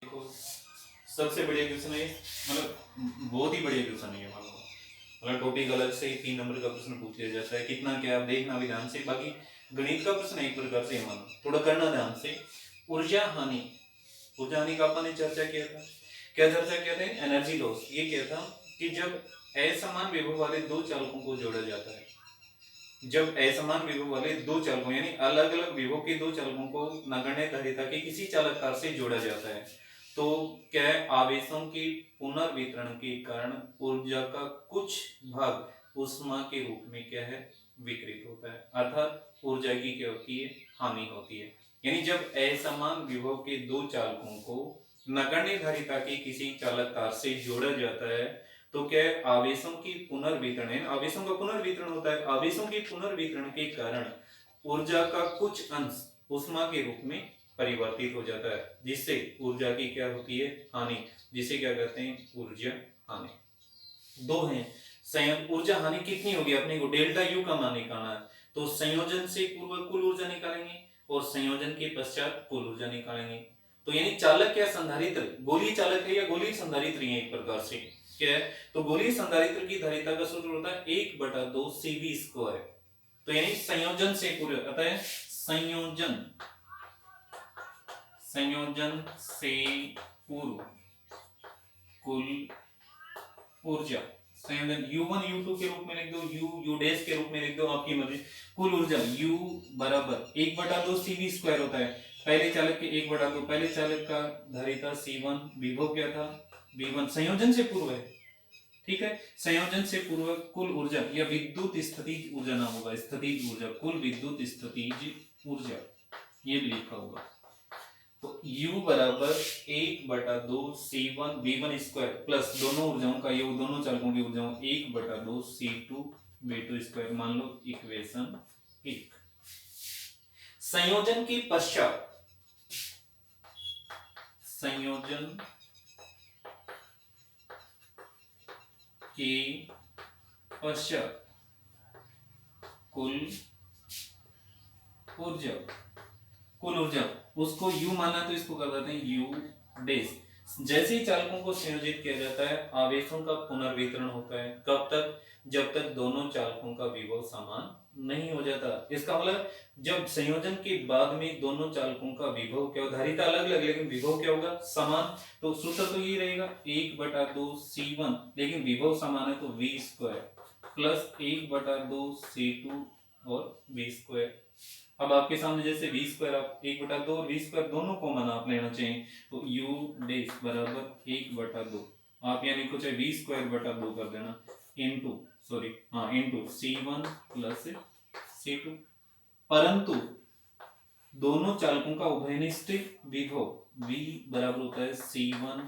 देखो, सबसे बढ़िया क्वेश्चन है, मतलब बहुत ही बढ़िया क्वेश्चन है ये। मान लो अगर टॉपिक अलग से ही 3 नंबर का प्रश्न पूछ लिया जाता है, कितना क्या आप देखना भी ध्यान से। बाकी गणित का प्रश्न एक प्रकार से मान लो थोड़ा करना ध्यान से। ऊर्जा हानि, ऊर्जा हानि का अपन ने चर्चा किया था। क्या चर्चा किया था? Energy loss. ये क्या था कि जब असमान विभव वाले दो चालकों को जोड़ा जाता है, जब असमान विभव वाले दो चालकों यानी अलग अलग विभव के दो चालकों को नगण्य धारिता के किसी चालक तार से जोड़ा जाता है, तो क्या है, आवेशों के पुनर्वितरण के कारण ऊर्जा का कुछ भाग ऊष्मा के रूप में क्या है, विकृत होता है। अर्थात ऊर्जा की क्या होती है, हानि होती है। यानी जब असमान विभव के दो चालकों को नगण्य धारिता के किसी चालक तार से जोड़ा जाता है, तो क्या है, आवेशों की पुनर्वितरण है, आवेशों का पुनर्वितरण होता है। आवेशों के पुनर्वितरण के कारण ऊर्जा का कुछ अंश ऊष्मा के रूप में परिवर्तित हो जाता है, जिससे ऊर्जा की क्या होती है, हानि, जिसे क्या कहते हैं, ऊर्जा हानि। दो है संयोग। ऊर्जा हानि कितनी होगी अपने को डेल्टा यू का मान निकालना है, तो संयोजन से पूर्व कुल ऊर्जा निकालेंगे और संयोजन के पश्चात कुल ऊर्जा निकालेंगे। तो यानी चालक या संधारित्र गोलीय चालक है या गोलीय संधारित्र है, एक प्रकार से क्या है, तो गोलीय संधारित्र की धारिता का सूत्र होता है 1/2 CV स्क्वायर। तो यानी संयोजन से पूर्व, अतः संयोजन, संयोजन से पूर्व कुल ऊर्जा, संयोजन U1 U2 के रूप में लिख दो, U डैश के रूप में लिख दो, आपकी मर्जी। कुल ऊर्जा U बराबर 1/2 CV स्क्वायर होता है। पहले चालक के 1/2, पहले चालक का धारिता C1, विभव क्या था, V1, संयोजन से पूर्व है, ठीक है। संयोजन से पूर्व कुल ऊर्जा या विद्युत स्थितिज ऊर्जा नाम होगा, स्थितिज ऊर्जा, कुल विद्युत स्थितिज ऊर्जा, ये भी लिखा होगा। तो U बराबर 1/2 C1 V1 स्क्वायर प्लस दोनों ऊर्जाओं का योग, दोनों चालकों की ऊर्जाओं 1/2 C2 V2 स्क्वायर, मान लो इक्वेशन 1। संयोजन के पश्चात, संयोजन के पश्चात कुल ऊर्जा, कुल ऊर्जा उसको U माना तो इसको कर देते हैं U डैश। जैसे ही चालकों को संयोजित किया जाता है, आवेशों का पुनर्वितरण होता है। कब तक? जब तक दोनों चालकों का विभव समान नहीं हो जाता। इसका मतलब जब संयोजन के बाद में दोनों चालकों का विभव क्या हो, धारिता अलग अलग लेकिन विभव क्या होगा, समान। तो सूत्र तो ये रहेगा 1/2 C1, लेकिन विभव समान है तो V स्क्वायर प्लस 1/2 C2 और V स्क्वायर। अब आपके सामने जैसे V स्क्वायर, आप 1/2 और V स्क्वायर दोनों कॉमन आप लेना चाहिए, तो U डैश बराबर 1/2, आप यानी कुछ V स्क्वायर बटा 2 कर देना, इनटू, सॉरी हाँ, इनटू C1 प्लस C2। परंतु दोनों चालकों का उभयनिष्ठ विभव V बराबर होता है C1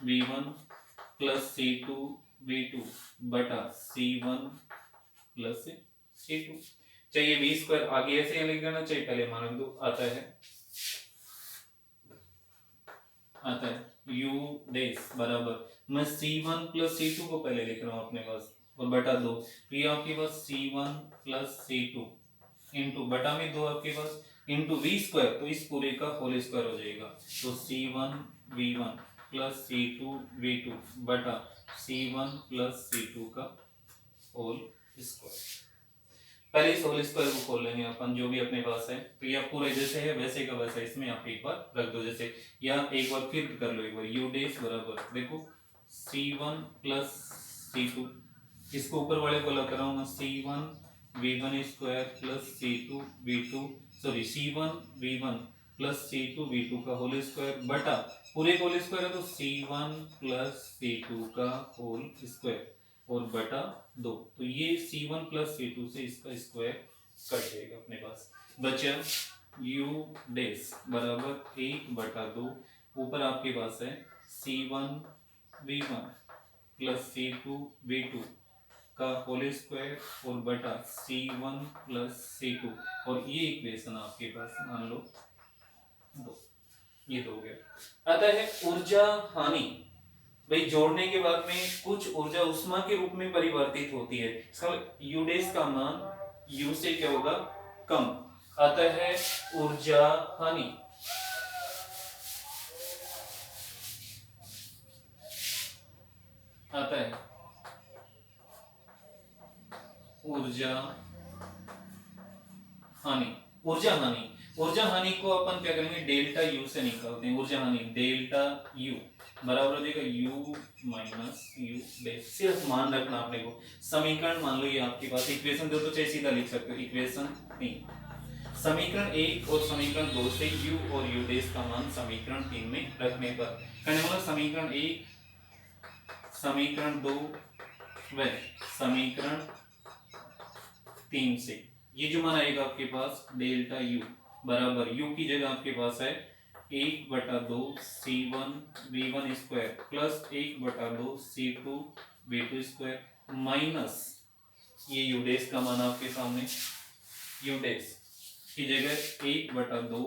V1 plus C2 V2 बटा C1 प्लस C2। चाहिए V स्क्वायर, आगे ऐसे लिख देना चाहिए, पहले मान दो, आता है U डैश बराबर, मैं C1 प्लस C2 को पहले लिख रहा हूँ अपने पास, और बटा 2, तो ये आपके पास C1 प्लस C2 इंटू बटा में 2 आपके पास, इंटू V स्क्वायर, तो इस पूरे का होल स्क्वायर हो जाएगा, तो C1 V1 plus C2 V2 बटा C1 प्लस C2 का होल स्क्वायर। पहले इस होल स्क्वायर को खोल लेंगे अपन, जो भी अपने पास है, तो ये पूरे जैसे है वैसे का वैसा इसमें आप एक बार रख दो जैसे, या एक बार फिर कर लो एक बार। U डैश बराबर देखो C1 प्लस C2, इसको ऊपर वाले को लग रहा हूँ मैं, C1 V1 square plus C2 V2, sorry C1 V1 plus C2 V2 का होल स्क्वायर बटा पूरे होल स्क्वायर है तो C1 प्लस C2 का होल स्क्वायर और बटा 2, तो ये C1 प्लस C2 से इसका स्क्वायर कट जाएगा, अपने पास बचा U डैश बराबर 1/2, ऊपर आपके पास है C1 V1 plus C2 V2 का होल स्क्वायर और बटा C1 प्लस C2, और ये इक्वेशन आपके पास मान लो 2, ये 2 हो गया। अतः है ऊर्जा हानि, भाई जोड़ने के बाद में कुछ ऊर्जा उष्मा के रूप में परिवर्तित होती है, इसका U डैश का मान U से क्या होगा, कम, अतः है ऊर्जा हानि। आता है ऊर्जा हानि। ऊर्जा हानि को अपन क्या करेंगे, डेल्टा यू से निकालते हैं। ऊर्जा हानि डेल्टा यू बराबर हो जाएगा यू माइनस यू डैश। सिर्फ मान रखना आपने को, समीकरण मान लो ये आपके पास इक्वेशन दो तो चाहे सीधा लिख सकते हो, इक्वेशन 3 समीकरण 1 और समीकरण 2 से u और u डैश का मान समीकरण 3 में रखने पर कहने वाला समीकरण 1 समीकरण 2 व समीकरण 3 से ये जो मान आएगा आपके पास डेल्टा u बराबर u की जगह आपके पास है 1/2 c1 v1 square plus 1/2 c2 v2 square minus ये u डैश का मान आपके सामने u डैश की जगह 1/2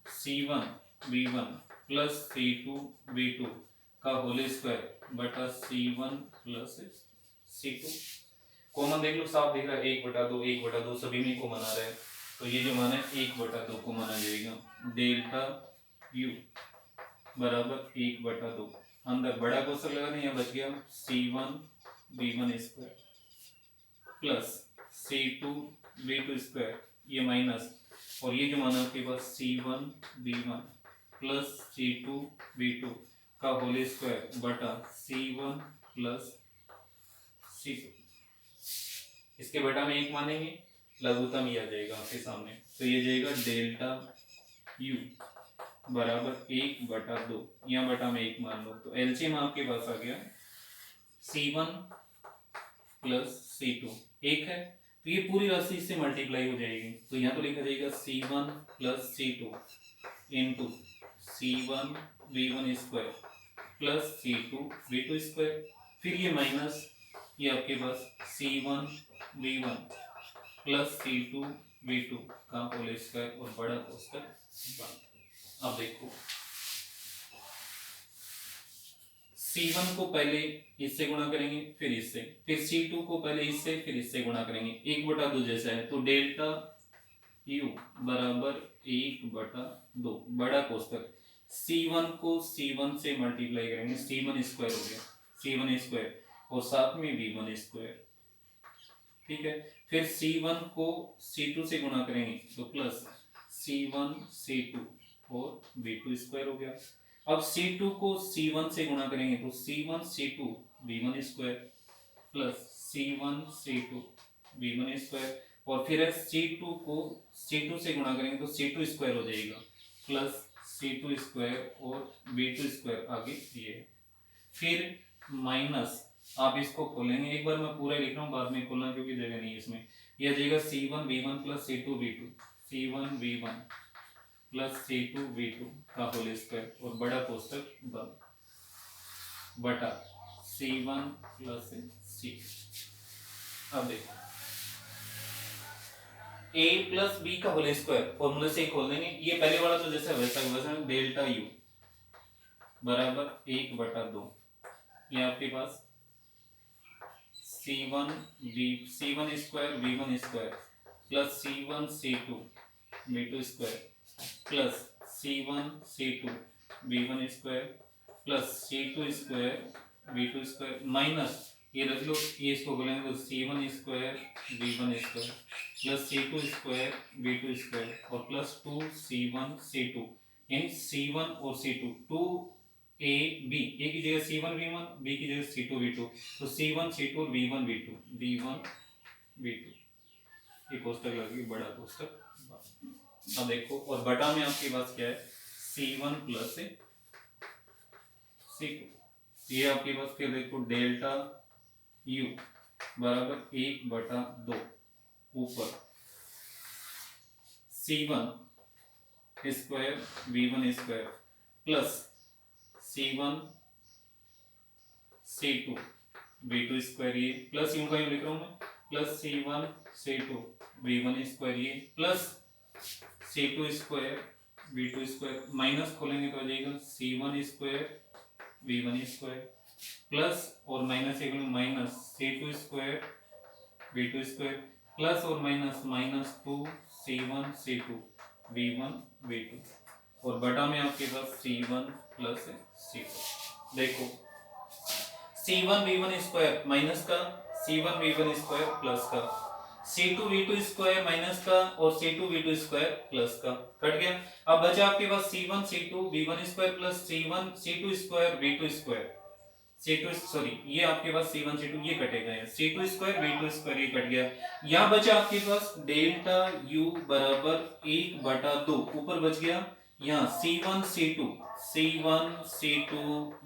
c1 v1 plus c2 v2 का होल स्क्वायर बटा c1 प्लस c2। कॉमन देख लो, साफ दिख रहा है 1/2 सभी में कॉमन आ रहा है, तो ये जो मान है 1/2 कॉमन आ जाएगा। डेल्टा u बराबर 1/2 अंदर बड़ा क्वेश्चन लगा नहीं, यहाँ बच गया c1 v1 square plus c2 v2 square ये माइनस, और ये जो मान है आपके पास c1 v1 plus c2 v2 का होल स्क्वायर बटा c1 प्लस c2। इसके बटा में एक मानेंगे, लघुत्तम ये आ जाएगा आपके सामने, तो ये जाएगा डेल्टा u बराबर 1/2, यहाँ बटा में एक मान लो तो एलसीएम आपके पास आ गया c1 प्लस c2 एक है, तो ये पूरी राशि इससे मल्टीप्लाई हो जाएगी, तो यहाँ तो लिखा जाएगा c1 plus c2 into c1 v1 square plus c2 v2 square, फिर ये माइनस ये आपके पास c1 v1 plus c2 v2 का होल स्क्वायर और बड़ा कोष्टक बंद। अब देखो c1 को पहले इससे गुणा करेंगे फिर इससे, फिर c2 को पहले इससे फिर इससे गुणा करेंगे, 1/2 जैसा है, तो डेल्टा u बराबर 1/2 बड़ा कोष्टक c1 को c1 से मल्टीप्लाई करेंगे, c1 स्क्वायर हो गया c1 स्क्वायर और साथ में v1 स्क्वायर, ठीक है। फिर c1 को c2 से गुणा करेंगे तो प्लस c1 c2 और v2 स्क्वायर हो गया। अब c2 को c1 से गुणा करेंगे तो c1 c2 v1 square plus c1 c2 v1 square, और फिर c2 को c2 से गुणा करेंगे तो c2 स्क्वायर हो जाएगा प्लस c2 स्क्वायर और v2 स्क्वायर आगे ये, फिर माइनस आप इसको खोलेंगे, एक बार मैं पूरा लिख रहा हूँ बाद में खोलना क्योंकि जगह नहीं है इसमें, यह जाएगा c1 v1 plus c2 v2 c1 v1 plus c2 v2 का होल स्क्वायर और बड़ा कोष्टक बंद बटा c1 प्लस c। अब देखो a प्लस b का होल स्क्वायर फॉर्मूले से खोल देंगे, ये पहले वाला तो जैसा वैसा डेल्टा u बराबर 1/2, ये आपके पास c1 square v1 square plus c1 c2 v2 square plus c1 c2 v1 square plus c2 square v2 square minus ये रख लो, ये इसको बोलेंगे तो c1 square v1 square plus c2 square v2 square और प्लस 2c1 c2, यानी c1 और c2 2a b, a की जगह c1 v1 b की जगह c2 v2, तो c1 c2 और v1 v2 v1 v2 ये कोष्टक लगेगी बड़ा कोष्टक। अब देखो और बटा में आपके पास क्या है c1 प्लस c2, ये आपके पास फिर देखो डेल्टा u बराबर 1/2 ऊपर c1 square v1 square plus c1 c2 v2 square ये प्लस यूं का यूं लिख रहा हूं मैं plus c1 c2 v1 square ये plus c2 square v2 square minus खोलेंगे तो आ जाएगा c1 square v1 square plus और माइनस एक minus c2 square v2 square plus और minus minus 2c1 c2 v1 v2 और बटा में आपके पास c1 प्लस c2। देखो C1V1 स्क्वायर माइनस का C1V1 स्क्वायर प्लस का C2V2 स्क्वायर माइनस का और C2V2 स्क्वायर प्लस का कट गया। अब बचा आपके पास C1 C2 V1 square plus C1 C2 square V2 square C2 sorry ये आपके पास C1 C2 ये कटेगा यार C2 स्क्वायर V2 स्क्वायर ये कट गया। यहाँ बचा आपके पास डेल्टा U बराबर 1/2 ऊपर बच गया यहाँ C1 C2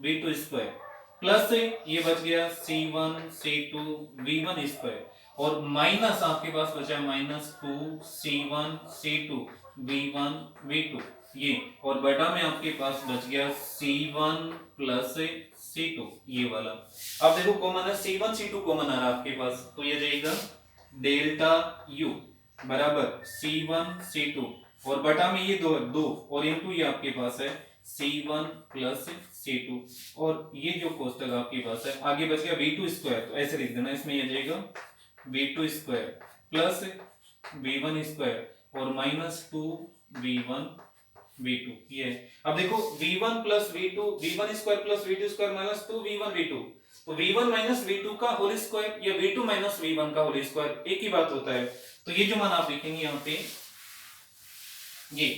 V2 square plus ये बच गया C1 C2 V1 स्क्वायर और माइनस आपके पास बचा -2 C1 C2 V1 V2 ये और बटा में आपके पास बच गया C1 प्लस C2 ये वाला। अब देखो कॉमन है C1 C2 कॉमन आ रहा है आपके पास तो ये जाएगा डेल्टा U बराबर C1 C2 और बटा में ये दो और इनटू ये आपके पास है C1 प्लस C2 और ये जो कोष्टक आपके पास है आगे बच गया V2 स्क्वायर तो ऐसे लिख देना इसमें ये जाएगा V2 square plus V1 square और -2 V1 V2 ये अब देखो V1 plus V2 V1 square plus V2 square -2 V1 V2 तो V1 माइनस V2 का होल स्क्वायर या V2 माइनस V1 का होल स्क्वायर एक ही बात होता है। तो ये जो मान आप लिखेंगे यहाँ पे ये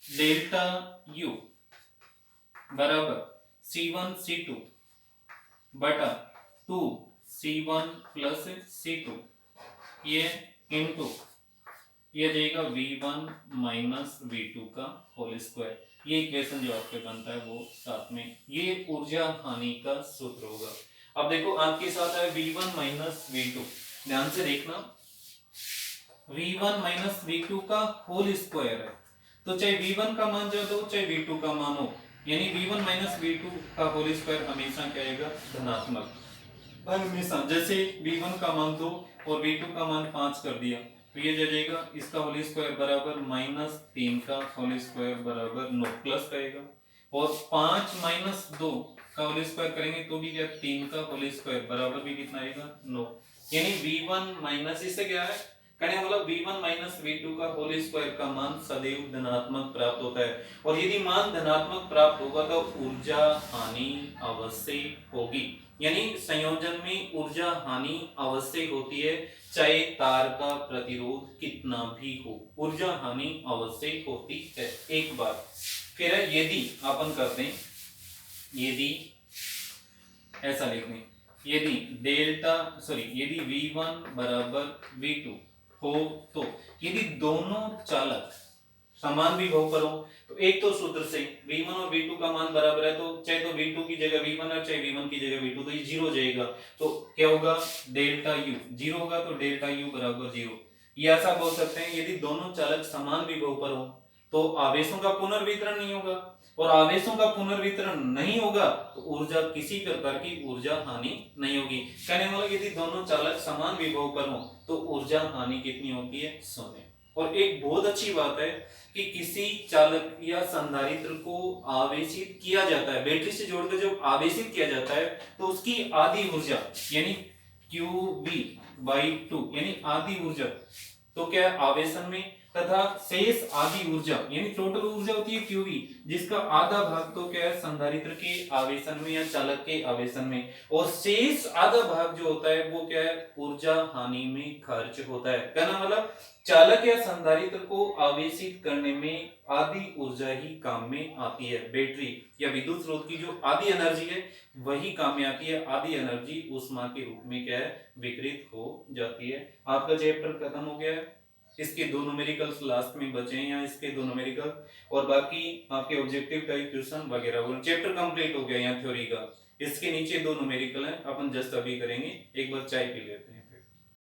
डेल्टा U बराबर C1 C2 बटा 2 C1 प्लस C2 ये इनटू ये देगा V1 माइनस V2 का होल स्क्वायर ये इक्वेशन जो आपके बनता है वो साथ में ये ऊर्जा हानि का सूत्र होगा। अब देखो आपके साथ है V1 माइनस V2 ध्यान से देखना V1 माइनस V2 का होल स्क्वायर है तो चाहे V1 का मान जो दो चाहे V2 का मान हो यानी V1 माइनस V2 का होल स्क्वायर हमेशा क्या आएगा धनात्मक हमेशा। जैसे V1 का मान 2 और V2 का मान 5 कर दिया तो ये जाएगा इसका होल स्क्वायर बराबर -3 का होल स्क्वायर बराबर 9 प्लस रहेगा और 5 माइनस 2 का होल स्क्वायर करेंगे तो भी क्या 3 का होल स्क्वायर बराबर भी कितना आएगा 9 यानी V1 माइनस इससे क्या है कहने मतलब V1 माइनस V2 का होल स्क्वायर का मान सदैव धनात्मक प्राप्त होता है और यदि मान धनात्मक प्राप्त होगा तो ऊर्जा हानि अवश्य होगी यानी संयोजन में ऊर्जा हानि अवश्य होती है चाहे तार का प्रतिरोध कितना भी हो ऊर्जा हानि अवश्य होती है। एक बार फिर यदि अपन करते हैं यदि ऐसा लिखने यदि यदि V1 बराबर V2 हो तो यदि दोनों चालक समान विभव पर हो तो एक तो सूत्र से V1 और V2 का मान बराबर है तो चाहे तो V2 की जगह V1 और चाहे V1 की जगह V2 तो ये 0 जाएगा तो क्या होगा डेल्टा U 0 होगा तो डेल्टा U बराबर 0। ये ऐसा बोल सकते हैं यदि दोनों चालक समान विभव पर हो तो आवेशों का पुनर्वितरण नहीं होगा और आवेशों का पुनर्वितरण नहीं होगा तो ऊर्जा किसी प्रकार की ऊर्जा हानि नहीं होगी। कहने मतलब यदि दोनों चालक समान विभव पर हो तो ऊर्जा हानि कितनी होती है 0। और एक बहुत अच्छी बात है कि किसी चालक या संधारित्र को आवेशित किया जाता है बैटरी से जोड़कर जब आवेशित किया जाता है तो उसकी आधी ऊर्जा यानी QB/2 यानी आधी ऊर्जा तो क्या आवेशन में तथा शेष आधी ऊर्जा यानी टोटल ऊर्जा होती है QB जिसका आधा भाग तो क्या है संधारित्र के आवेशन में या चालक के आवेशन में और शेष आधा भाग जो होता है वो क्या है ऊर्जा हानि में खर्च होता है। कहना मतलब चालक या संधारित्र को आवेशित करने में आधी ऊर्जा ही काम में आती है। बैटरी या विद्युत स्रोत की जो आधी एनर्जी है वही काम में आती है आधी एनर्जी ऊष्मा के रूप में क्या है विकृत हो जाती है। आपका चैप्टर खत्म हो गया है इसके दो न्यूमेरिकल्स लास्ट में बचे हैं या इसके दो न्यूमेरिकल और बाकी आपके ऑब्जेक्टिव टाइप क्वेश्चन वगैरह चैप्टर कंप्लीट हो गया यहाँ थ्योरी का। इसके नीचे दो न्यूमेरिकल हैं अपन जस्ट अभी करेंगे एक बार चाय पी लेते हैं।